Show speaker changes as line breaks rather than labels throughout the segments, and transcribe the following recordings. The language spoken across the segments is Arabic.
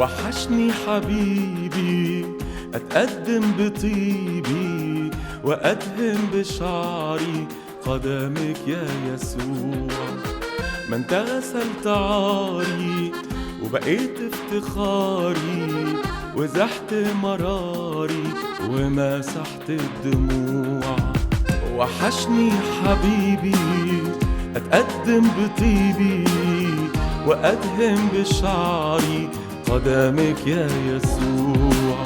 وحشني حبيبي، أتقدم بطيبي وأدهن بشعري قدمك يا يسوع. ما انت غسلت عاري وبقيت افتخاري، وزحت مراري ومسحت الدموع. وحشني حبيبي، أتقدم بطيبي وأدهن بشعري قدمك يا يسوع.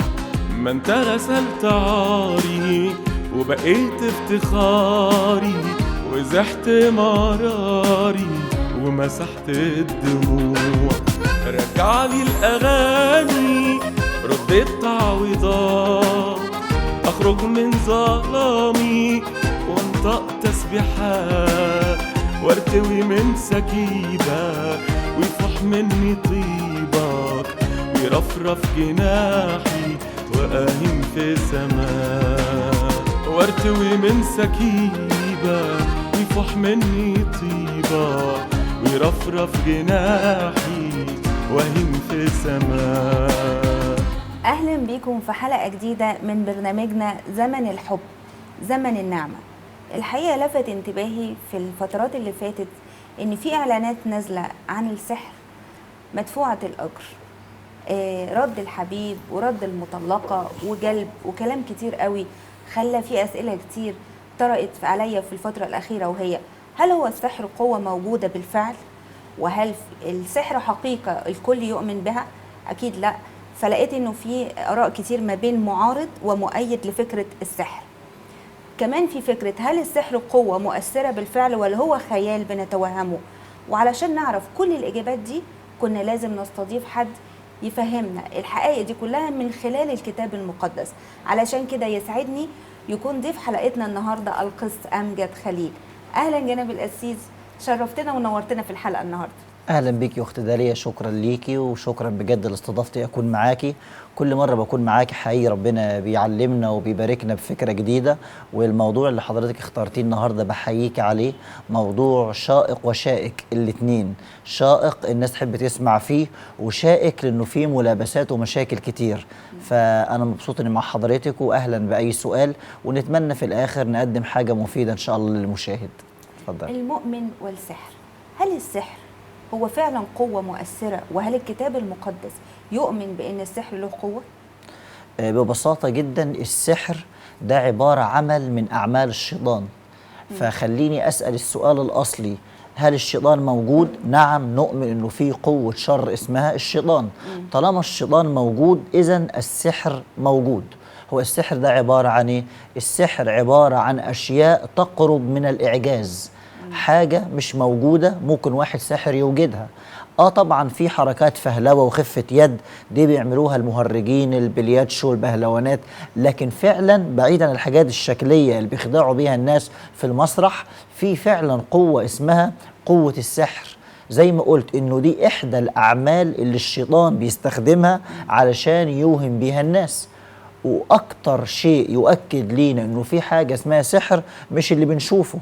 ما انت غسلت عاري وبقيت افتخاري، وزحت مراري ومسحت الدموع. رجعلي الأغاني، رديت تعويضات، أخرج من ظلامي وانطق تسبيحات، وارتوي من سكيبة ويفح مني طيبك، ويرفرف جناحي وأهيم في سماء. وارتوي من سكيبة ويفح مني طيبك، ويرفرف جناحي وأهيم في سماء.
أهلا بيكم في حلقة جديدة من برنامجنا زمن الحب زمن النعمة. الحقيقة لفت انتباهي في الفترات اللي فاتت إن في إعلانات نازلة عن السحر مدفوعة الأجر، رد الحبيب ورد المطلقة وجلب وكلام كتير قوي، خلى في أسئلة كتير طرقت عليا في الفترة الأخيرة، وهي هل هو السحر قوة موجودة بالفعل؟ وهل السحر حقيقة الكل يؤمن بها؟ أكيد لا. فلقيت إنه في آراء كتير ما بين معارض ومؤيد لفكرة السحر. كمان في فكرة هل السحر قوة مؤثرة بالفعل ولا هو خيال بنتوهمه؟ وعلشان نعرف كل الإجابات دي كنا لازم نستضيف حد يفهمنا الحقائق دي كلها من خلال الكتاب المقدس. علشان كده يسعدني يكون ضيف حلقتنا النهاردة القس أمجد خليل. أهلا جناب القسيس، شرفتنا ونورتنا في الحلقة النهاردة.
اهلا بيكي يا اخت داليا، شكرا ليكي وشكرا بجد لاستضافتي اكون معاكي. كل مره بكون معاكي حقيقي ربنا بيعلمنا وبيباركنا بفكره جديده، والموضوع اللي حضرتك اخترتيه النهارده بحييكي عليه موضوع شائق وشائك الاثنين. شائق الناس تحب تسمع فيه، وشائك لانه فيه ملابسات ومشاكل كتير. فانا مبسوط اني مع حضرتك، واهلا باي سؤال، ونتمنى في الاخر نقدم حاجه مفيده ان شاء الله للمشاهد. اتفضل.
المؤمن والسحر، هل السحر هو فعلا قوة مؤثرة؟ وهل الكتاب المقدس يؤمن بأن السحر له قوة؟
ببساطة جدا السحر ده عبارة عمل من أعمال الشيطان. فخليني أسأل السؤال الأصلي، هل الشيطان موجود؟ نعم، نؤمن أنه في قوة شر اسمها الشيطان. طالما الشيطان موجود إذن السحر موجود. هو السحر ده عبارة عن إيه؟ السحر عبارة عن أشياء تقرب من الإعجاز، حاجة مش موجودة ممكن واحد ساحر يوجدها. طبعا في حركات فهلوة وخفة يد دي بيعملوها المهرجين البلياتشو والبهلوانات، لكن فعلا بعيدا عن الحاجات الشكلية اللي بيخدعوا بيها الناس في المسرح، في فعلا قوة اسمها قوة السحر. زي ما قلت انه دي احدى الاعمال اللي الشيطان بيستخدمها علشان يوهم بيها الناس. واكتر شيء يؤكد لينا انه في حاجة اسمها سحر مش اللي بنشوفه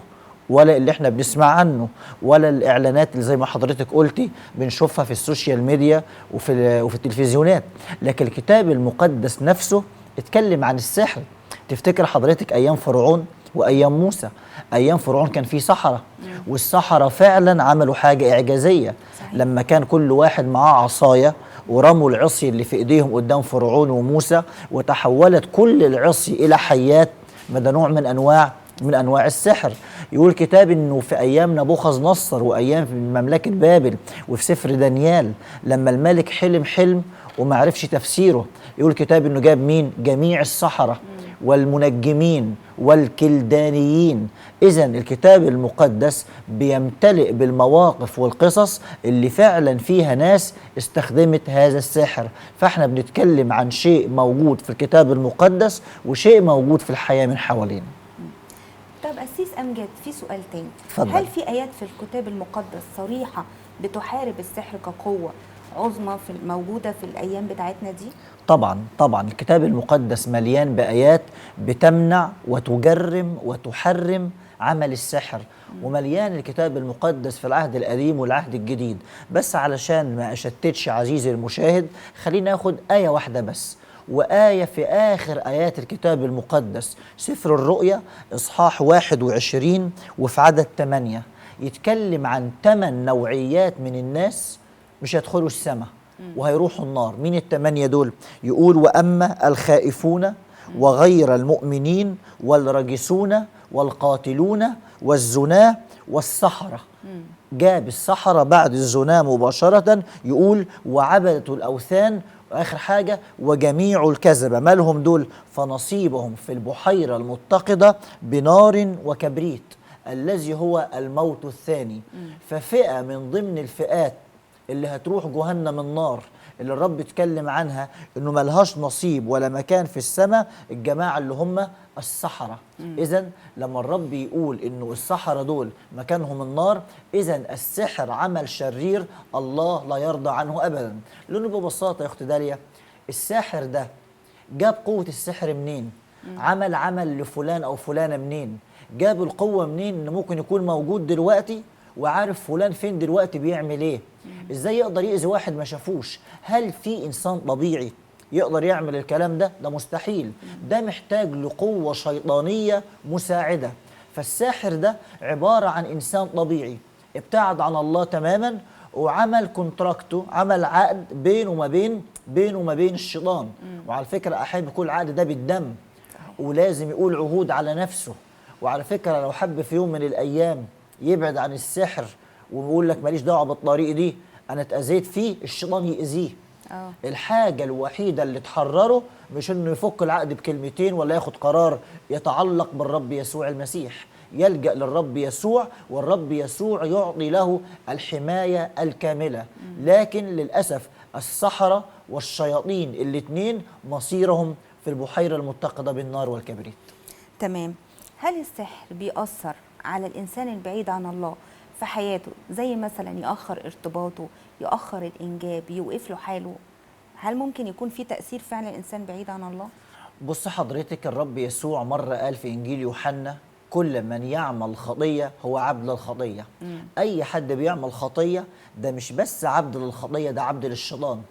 ولا اللي احنا بنسمع عنه ولا الاعلانات اللي زي ما حضرتك قلتي بنشوفها في السوشيال ميديا وفي التلفزيونات، لكن الكتاب المقدس نفسه اتكلم عن السحر. تفتكر حضرتك ايام فرعون وايام موسى؟ ايام فرعون كان في سحرة، والسحرة فعلا عملوا حاجة اعجازية. صحيح. لما كان كل واحد معاه عصاية ورموا العصي اللي في ايديهم قدام فرعون وموسى، وتحولت كل العصي الى حيات. ما ده نوع من انواع السحر. يقول كتاب انه في ايام نبوخذ نصر وايام في مملكه بابل وفي سفر دانيال لما الملك حلم وما عرفش تفسيره، يقول كتاب انه جاب مين؟ جميع السحرة والمنجمين والكلدانيين. اذا الكتاب المقدس بيمتلئ بالمواقف والقصص اللي فعلا فيها ناس استخدمت هذا السحر. فاحنا بنتكلم عن شيء موجود في الكتاب المقدس وشيء موجود في الحياة من حوالينا.
طب أسيس أمجد، في سؤال تاني.
اتفضل.
هل في آيات في الكتاب المقدس صريحة بتحارب السحر كقوة عظمى موجودة في الأيام بتاعتنا دي؟
طبعا الكتاب المقدس مليان بآيات بتمنع وتجرم وتحرم عمل السحر، ومليان الكتاب المقدس في العهد القديم والعهد الجديد. بس علشان ما أشتتش عزيزي المشاهد، خلينا ناخد آية واحدة بس، وآية في آخر آيات الكتاب المقدس، سفر الرؤيا إصحاح 21 وفي عدد 8، يتكلم عن 8 نوعيات من الناس مش هيدخلوا السماء وهيروحوا النار. مين ال8 دول؟ يقول: وأما الخائفون وغير المؤمنين والرجسون والقاتلون والزناة والسحرة. جاب السحرة بعد الزنا مباشرة، يقول: وعبدة الأوثان، وآخر حاجة وجميع الكذبة. مالهم دول؟ فنصيبهم في البحيرة المتقدة بنار وكبريت، الذي هو الموت الثاني. ففئة من ضمن الفئات اللي هتروح جهنم النار، اللي الرب اتكلم عنها انه ملهاش نصيب ولا مكان في السماء، الجماعه اللي هم السحره. اذا لما الرب يقول انه السحره دول مكانهم النار، اذا السحر عمل شرير الله لا يرضى عنه ابدا. لانه ببساطه يا اخت داليا، الساحر ده جاب قوه السحر منين؟ عمل لفلان او فلانه منين؟ جاب القوه منين ان ممكن يكون موجود دلوقتي وعارف فلان فين دلوقتي بيعمل ايه؟ ازاي يقدر يأذي واحد ما شافوش؟ هل في انسان طبيعي يقدر يعمل الكلام ده؟ ده مستحيل. ده محتاج لقوة شيطانية مساعدة. فالساحر ده عبارة عن انسان طبيعي ابتعد عن الله تماما، وعمل كونتراكته، عمل عقد بينه وما بين الشيطان. وعلى فكرة احب كل عقد ده بالدم، ولازم يقول عهود على نفسه. وعلى فكرة لو حب في يوم من الايام يبعد عن السحر وبيقول لك ماليش دعوه بالطريق دي، انا اتاذيت فيه، الشيطان يأذيه. الحاجه الوحيده اللي تحرره مش انه يفك العقد بكلمتين ولا ياخد قرار يتعلق بالرب يسوع المسيح، يلجأ للرب يسوع، والرب يسوع يعطي له الحمايه الكامله. لكن للاسف السحره والشياطين الاثنين مصيرهم في البحيره المتقده بالنار والكبريت.
تمام. هل السحر بيأثر على الإنسان البعيد عن الله في حياته، زي مثلا يأخر ارتباطه، يأخر الإنجاب، يوقف له حاله؟ هل ممكن يكون في تأثير فعلا الإنسان بعيد عن الله؟
بص حضرتك، الرب يسوع مرة قال في إنجيل يوحنا: كل من يعمل خطية هو عبد للخطية. أي حد بيعمل خطية ده مش بس عبد للخطية، ده عبد للشيطان.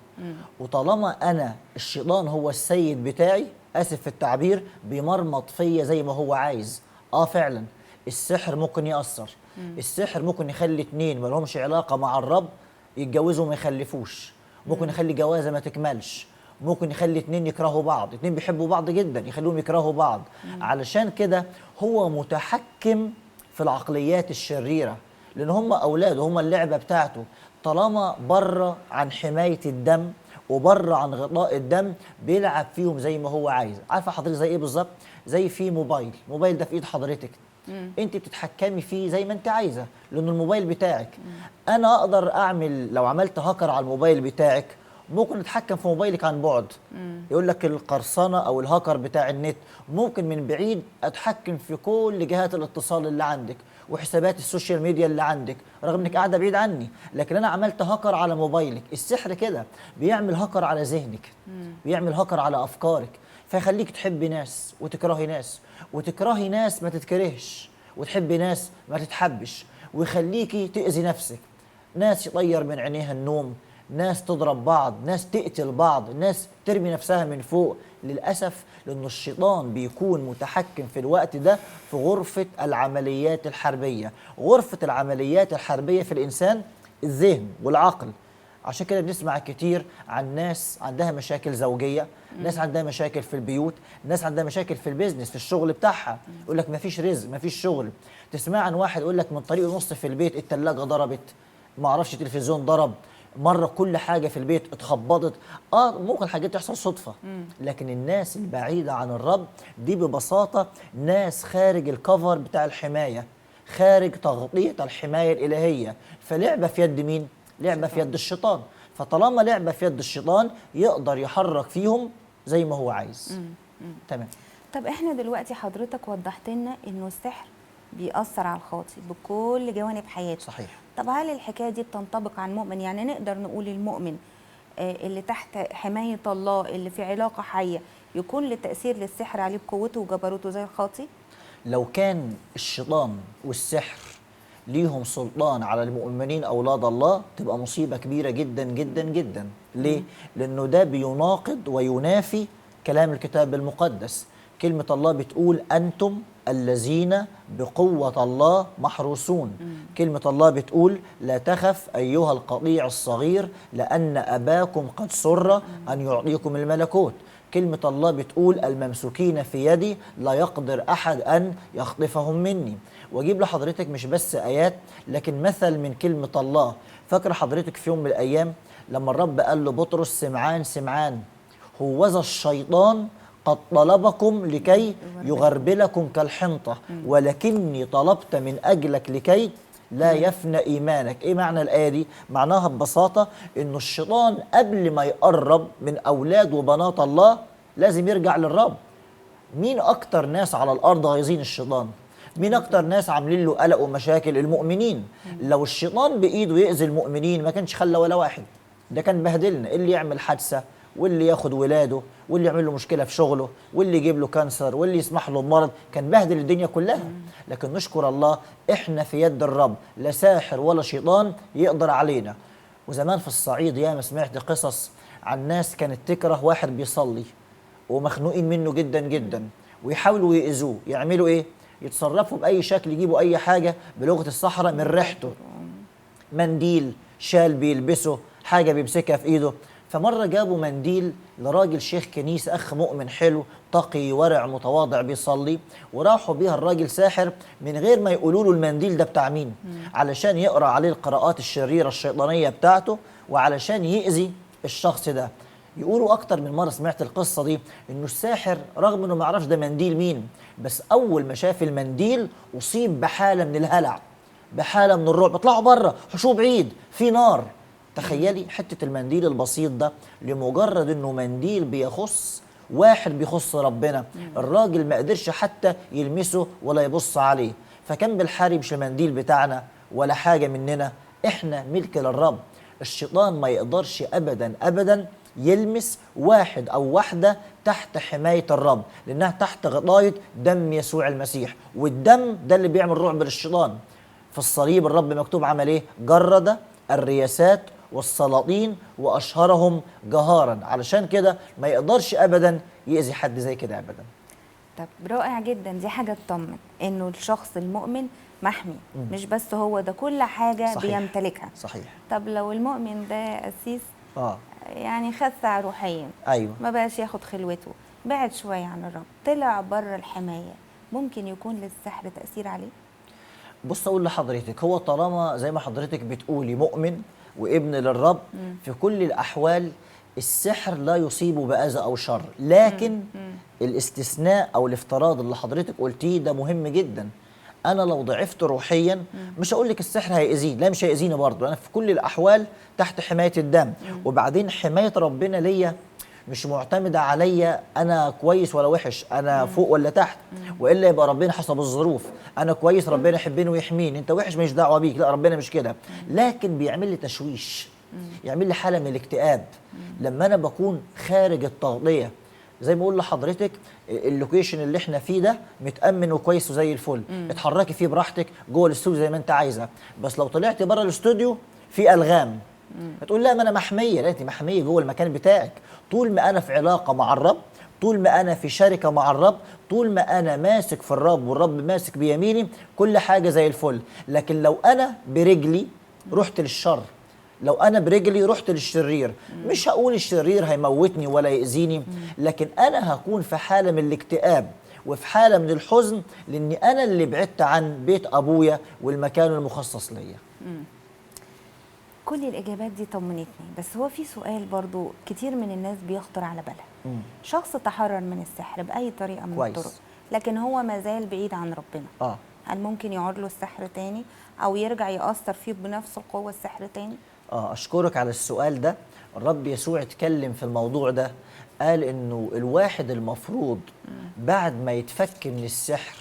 وطالما أنا الشيطان هو السيد بتاعي، آسف في التعبير، بيمرمط فيا زي ما هو عايز. فعلا السحر ممكن يأثر. السحر ممكن يخلي اتنين ما لهمش علاقة مع الرب يتجوزوا وما يخلفوش، ممكن يخلي جوازة ما تكملش، ممكن يخلي اتنين يكرهوا بعض، اتنين بيحبوا بعض جدا يخليهم يكرهوا بعض. علشان كده هو متحكم في العقليات الشريرة، لأن هم أولاده، هم اللعبة بتاعته. طالما بره عن حماية الدم وبره عن غطاء الدم بيلعب فيهم زي ما هو عايز. عارفة حضرتك زي ايه بالظبط؟ زي في موبايل ده في ايد حضرتك، انت بتتحكمي فيه زي ما انت عايزه، لانه الموبايل بتاعك. انا اقدر اعمل، لو عملت هاكر على الموبايل بتاعك ممكن اتحكم في موبايلك عن بعد. يقول لك القرصنه او الهاكر بتاع النت، ممكن من بعيد اتحكم في كل جهات الاتصال اللي عندك وحسابات السوشيال ميديا اللي عندك، رغم انك قاعده بعيد عني، لكن انا عملت هاكر على موبايلك. السحر كده بيعمل هاكر على ذهنك، بيعمل هاكر على افكارك، فيخليك تحبي ناس وتكرهي ناس، وتكرهي ناس ما تتكرهش، وتحبي ناس ما تتحبش، ويخليكي تأذي نفسك. ناس يطير من عينيها النوم، ناس تضرب بعض، ناس تقتل بعض، ناس ترمي نفسها من فوق. للأسف لأن الشيطان بيكون متحكم في الوقت ده في غرفة العمليات الحربية. غرفة العمليات الحربية في الإنسان الذهن والعقل. عشان كده بنسمع كتير عن ناس عندها مشاكل زوجية، ناس عندها مشاكل في البيوت، ناس عندها مشاكل في البيزنس، في الشغل بتاعها، يقول لك مفيش رزق، مفيش شغل. تسمع عن واحد يقول لك من طريق ونص في البيت التلاجة ضربت، ما اعرفش التلفزيون ضرب، مرة كل حاجة في البيت اتخبطت. ممكن حاجات تحصل صدفة، لكن الناس البعيدة عن الرب دي ببساطة ناس خارج الكفر بتاع الحماية، خارج تغطية الحماية الإلهية. فلعبة في يد مين؟ لعبة في يد الشيطان. فطالما لعبة في يد الشيطان يقدر يحرك فيهم زي ما هو عايز. تمام.
طب احنا دلوقتي حضرتك وضحت لنا انه السحر بيأثر على الخاطئ بكل جوانب حياته.
صحيح.
طب هل الحكاية دي بتنطبق على المؤمن؟ يعني نقدر نقول المؤمن اللي تحت حماية الله، اللي في علاقة حية، يكون لتأثير للسحر عليه بقوته وجبروته زي الخاطئ؟
لو كان الشيطان والسحر ليهم سلطان على المؤمنين أولاد الله تبقى مصيبة كبيرة جدا جدا جدا. ليه؟ لأنه ده بيناقض وينافي كلام الكتاب المقدس. كلمة الله بتقول أنتم الذين بقوة الله محروسون. كلمة الله بتقول لا تخف أيها القطيع الصغير لأن أباكم قد سر أن يعطيكم الملكوت. كلمة الله بتقول الممسوكين في يدي لا يقدر أحد أن يخطفهم مني. وأجيب لحضرتك مش بس آيات لكن مثل من كلمة الله. فاكر حضرتك في يوم من الأيام لما الرب قال لبطرس سمعان سمعان هوذا الشيطان قد طلبكم لكي يغربلكم كالحنطة ولكني طلبت من أجلك لكي لا يفنى إيمانك. إيه معنى الآية دي؟ معناها ببساطة إنه الشيطان قبل ما يقرب من أولاد وبنات الله لازم يرجع للرب. مين أكتر ناس على الأرض غايزين الشيطان؟ مين أكتر ناس عاملين له قلق ومشاكل؟ المؤمنين. لو الشيطان بإيده يأذي المؤمنين ما كانش خلى ولا واحد، ده كان بهدلنا. اللي يعمل حادثة واللي ياخد ولاده واللي يعمل له مشكلة في شغله واللي يجيب له كانسر واللي يسمح له بمرض، كان بهدل الدنيا كلها. لكن نشكر الله احنا في يد الرب، لا ساحر ولا شيطان يقدر علينا. وزمان في الصعيد ياما سمعت قصص عن ناس كانت تكره واحد بيصلي ومخنوقين منه جدا جدا ويحاولوا يأذوه. يعملوا ايه؟ يتصرفوا بأي شكل، يجيبوا أي حاجة بلغة الصحراء من ريحته، منديل، شال بيلبسه، حاجة بيمسكها في إيده. فمرة جابوا منديل لراجل شيخ كنيسة، أخ مؤمن حلو تقي ورع متواضع بيصلي، وراحوا بيها الراجل ساحر من غير ما يقولوا له المنديل ده بتاع مين، علشان يقرأ عليه القراءات الشريرة الشيطانية بتاعته وعلشان يأذي الشخص ده. يقولوا أكتر من مرة سمعت القصة دي إنه الساحر رغم إنه ما يعرفش ده منديل مين، بس أول ما شاف المنديل أصيب بحالة من الهلع، بحالة من الرعب. اطلعوا بره، حشوا بعيد، في نار. تخيلي حتة المنديل البسيط ده لمجرد انه منديل بيخص واحد بيخص ربنا، الراجل ما قدرش حتى يلمسه ولا يبص عليه. فكان بالحري مش المنديل بتاعنا ولا حاجة مننا، احنا ملك للرب. الشيطان ما يقدرش ابدا ابدا يلمس واحد او واحدة تحت حماية الرب، لانها تحت غطاية دم يسوع المسيح، والدم ده اللي بيعمل رعب للشيطان. في الصليب الرب مكتوب عمل ايه؟ جرد الرياسات والسلاطين وأشهرهم جهارا. علشان كده ما يقدرش أبدا يأذي حد زي كده أبدا.
طب رائع جدا، دي حاجة تطمن إنه الشخص المؤمن محمي. مش بس هو ده، كل حاجة
صحيح.
بيمتلكها.
صحيح.
طب لو المؤمن ده قسيس يعني خسع روحيا،
أيوه،
ما بقاش ياخد خلوته، بعد شوية عن الرب، طلع بره الحماية، ممكن يكون للسحر تأثير عليه؟
بص أقول لحضرتك، هو طالما زي ما حضرتك بتقولي مؤمن وابن للرب، في كل الأحوال السحر لا يصيبه بأذى أو شر. لكن الاستثناء أو الافتراض اللي حضرتك قلتيه ده مهم جدا. أنا لو ضعفت روحيا مش هقول لك السحر هيأذيني، لا مش هيأذيني برضه، أنا في كل الأحوال تحت حماية الدم. وبعدين حماية ربنا ليا مش معتمدة عليا أنا كويس ولا وحش، أنا فوق ولا تحت، وإلا يبقى ربنا حسب الظروف. أنا كويس ربنا يحبني ويحميني، أنت وحش مش دعوة بيك، لا ربنا مش كده. لكن بيعمل لي تشويش، يعمل لي حالة من الاكتئاب لما أنا بكون خارج التغطية. زي ما اقول لحضرتك اللوكيشن اللي احنا فيه ده متامن وكويس وزي الفل، اتحركي فيه براحتك جوه الاستوديو زي ما انت عايزه، بس لو طلعتي بره الاستوديو في الغام. هتقول لا ما انا محميه، لا انت محميه جوه المكان بتاعك. طول ما انا في علاقه مع الرب، طول ما انا في شركه مع الرب، طول ما انا ماسك في الرب والرب ماسك بيميني، كل حاجه زي الفل. لكن لو انا برجلي رحت للشر، لو أنا برجلي رحت للشرير، مش هقول الشرير هيموتني ولا يأذيني، لكن أنا هكون في حالة من الاكتئاب وفي حالة من الحزن، لأني أنا اللي بعدت عن بيت أبويا والمكان المخصص ليا.
كل الإجابات دي طمنتني، بس هو في سؤال برضو كتير من الناس بيخطر على بالها. شخص تحرر من السحر بأي طريقة من الطرق، لكن هو ما زال بعيد عن ربنا. هل ممكن يعود له السحر تاني أو يرجع يأثر فيه بنفس القوة السحر تاني؟
أشكرك على السؤال ده. الرب يسوع اتكلم في الموضوع ده، قال إنه الواحد المفروض بعد ما يتفك من السحر،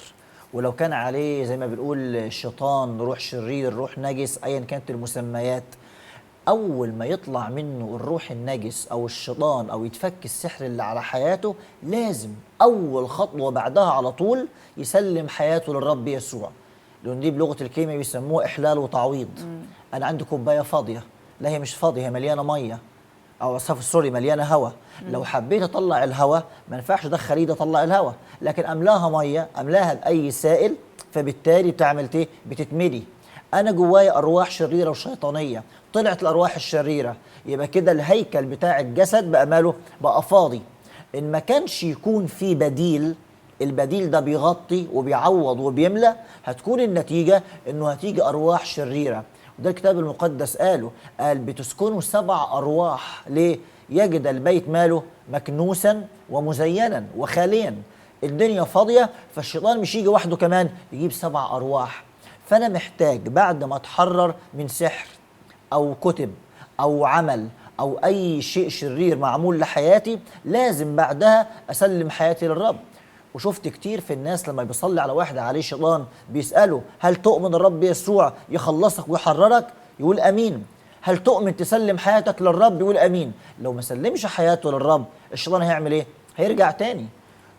ولو كان عليه زي ما بنقول شيطان، روح شرير، روح نجس، أيا كانت المسميات، أول ما يطلع منه الروح النجس أو الشيطان أو يتفك السحر اللي على حياته، لازم أول خطوة بعدها على طول يسلم حياته للرب يسوع، لأن دي بلغة الكيمياء بيسموها إحلال وتعويض. أنا عندي كوباية فاضية، لا هي مش فاضية، هي مليانة مية، او سوري مليانه هواء. لو حبيت اطلع الهواء ما ينفعش ادخل ايدي اطلع الهواء، لكن املاها ميه، املاها باي سائل، فبالتالي بتعمل ايه؟ بتتملي. انا جوايا ارواح شريره وشيطانيه، طلعت الارواح الشريره، يبقى كده الهيكل بتاع الجسد بقى ماله؟ بقى فاضي. ان ما كانش يكون في بديل، البديل ده بيغطي وبيعوض وبيملى، هتكون النتيجه انه هتيجي ارواح شريره. وده الكتاب المقدس قال بتسكنوا 7 أرواح. ليه؟ يجد البيت ماله؟ مكنوسا ومزينا وخاليا. الدنيا فاضية، فالشيطان مش يجي وحده كمان، يجيب 7 أرواح. فأنا محتاج بعد ما أتحرر من سحر أو كتب أو عمل أو أي شيء شرير معمول لحياتي، لازم بعدها أسلم حياتي للرب. وشفت كتير في الناس لما بيصلي على واحد عليه شيطان بيسأله: هل تؤمن الرب يسوع يخلصك ويحررك؟ يقول أمين. هل تؤمن تسلم حياتك للرب؟ يقول أمين. لو ما سلمش حياته للرب، الشيطان هيعمل إيه؟ هيرجع تاني.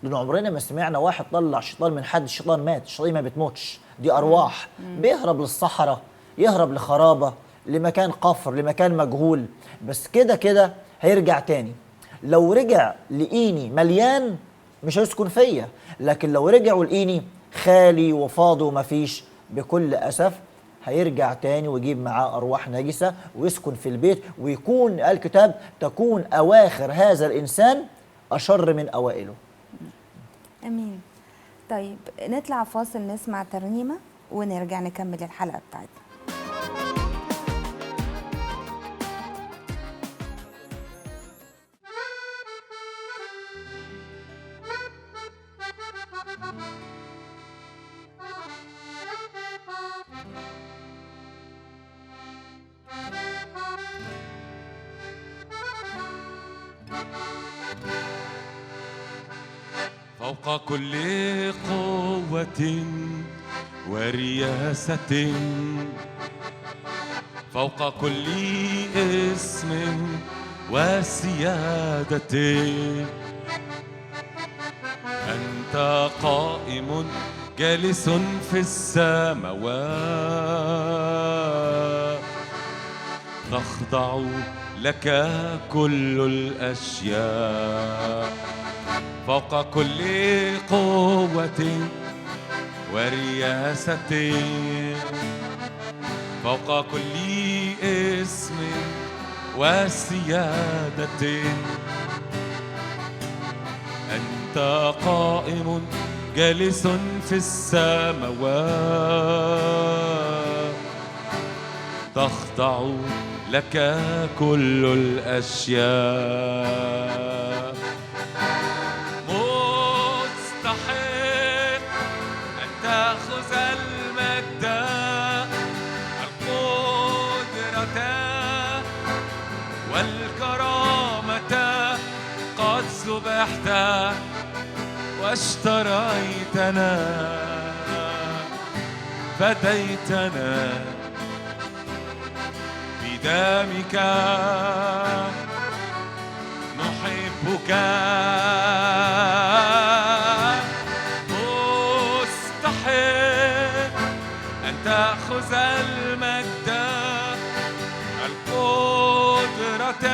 لأن عمرنا ما سمعنا واحد طلع شيطان من حد الشيطان مات. الشيطان ما بتموتش، دي أرواح بيهرب للصحراء، يهرب لخرابة، لمكان قفر، لمكان مجهول، بس كده كده هيرجع تاني. لو رجع لقيني مليان مش هيسكن فيا، لكن لو رجع ولقيني خالي وفاضي ومفيش، بكل أسف هيرجع تاني ويجيب معاه أرواح نجسة ويسكن في البيت، ويكون الكتاب تكون أواخر هذا الإنسان أشر من أوائله.
امين. طيب نطلع فاصل نسمع ترنيمه ونرجع نكمل الحلقه بتاعتنا.
فوق كل قوة ورياسة، فوق كل اسم وسيادة، أنت قائم جالس في السماوات، تخضع لك كل الأشياء. فوق كل قوة ورياسة، فوق كل اسم وسيادة، أنت قائم جالس في السماوات، تخضع لك كل الأشياء. تأخذ المجد القدرة والكرامة، قد ذبحت واشتريتنا، فديتنا بدمك، نحبك أن تأخذ المجد القدرة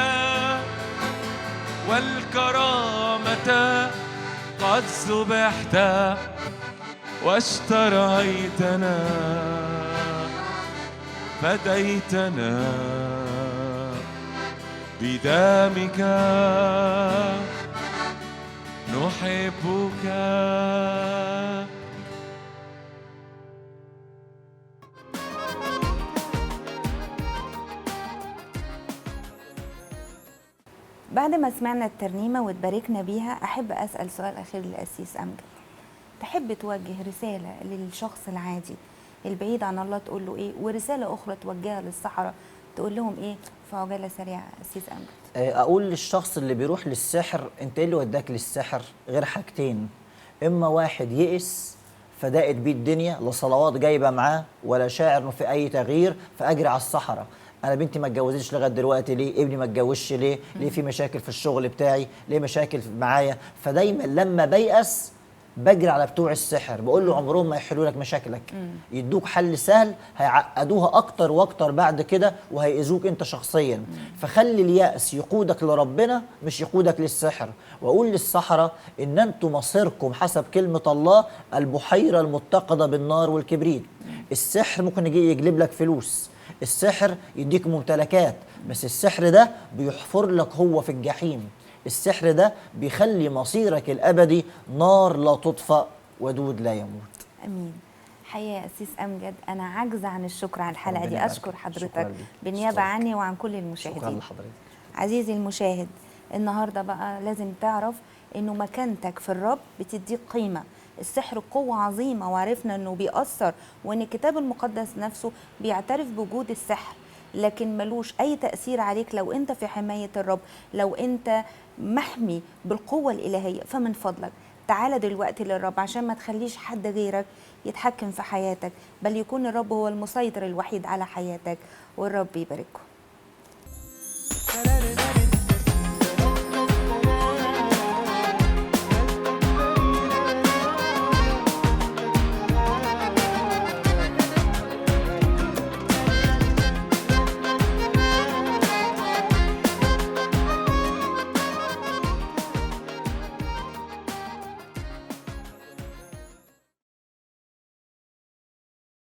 والكرامة، قد ذبحت واشتريتنا، فديتنا بدمك، نحبك.
بعد ما سمعنا الترنيمة وتباركنا بيها، أحب أسأل سؤال أخير للقسيس أمجد. تحب توجه رسالة للشخص العادي البعيد عن الله تقول له إيه، ورسالة أخرى توجهها للسحرة تقول لهم إيه في عجالة سريعة قسيس أمجد؟
أقول للشخص اللي بيروح للسحر: أنت إيه اللي وداك للسحر؟ غير حاجتين: إما واحد يئس فداقت بيه الدنيا، لا صلوات جايبة معاه ولا شاعر إنه في أي تغيير، فأجري على السحرة. انا بنتي ما اتجوزتش لغايه دلوقتي ليه، ابني ما اتجوزش ليه، ليه في مشاكل في الشغل بتاعي، ليه مشاكل معايا. فدايما لما بيأس بجري على بتوع السحر، بقول له عمرهم ما يحلوا لك مشاكلك، يدوك حل سهل هيعقدوها اكتر واكتر بعد كده وهيأذوك انت شخصيا. فخلي اليأس يقودك لربنا مش يقودك للسحر. واقول للسحرة ان انتم مصيركم حسب كلمة الله البحيرة المتقدة بالنار والكبريت. السحر ممكن يجي يجلب لك فلوس، السحر يديك ممتلكات، بس السحر ده بيحفر لك هو في الجحيم. السحر ده بيخلي مصيرك الأبدي نار لا تطفأ ودود لا يموت.
امين. حقيقة يا أسيس أمجد أنا عاجزة عن الشكر على الحلقة
ربنا
دي،
يبارك
أشكر
فيك.
حضرتك
شكراً ليك.
بالنيابة
أشكرك.
عني وعن كل
شكرا
المشاهدين.
لحضرتك.
عزيزي المشاهد، النهاردة بقى لازم تعرف إنه مكانتك في الرب بتديك قيمة. السحر قوة عظيمة وعرفنا إنه بيأثر، وإن الكتاب المقدس نفسه بيعترف بوجود السحر، لكن ملوش أي تأثير عليك لو أنت في حماية الرب، لو أنت محمي بالقوة الإلهية. فمن فضلك تعالى دلوقتي للرب عشان ما تخليش حد غيرك يتحكم في حياتك، بل يكون الرب هو المسيطر الوحيد على حياتك. والرب يبارككم.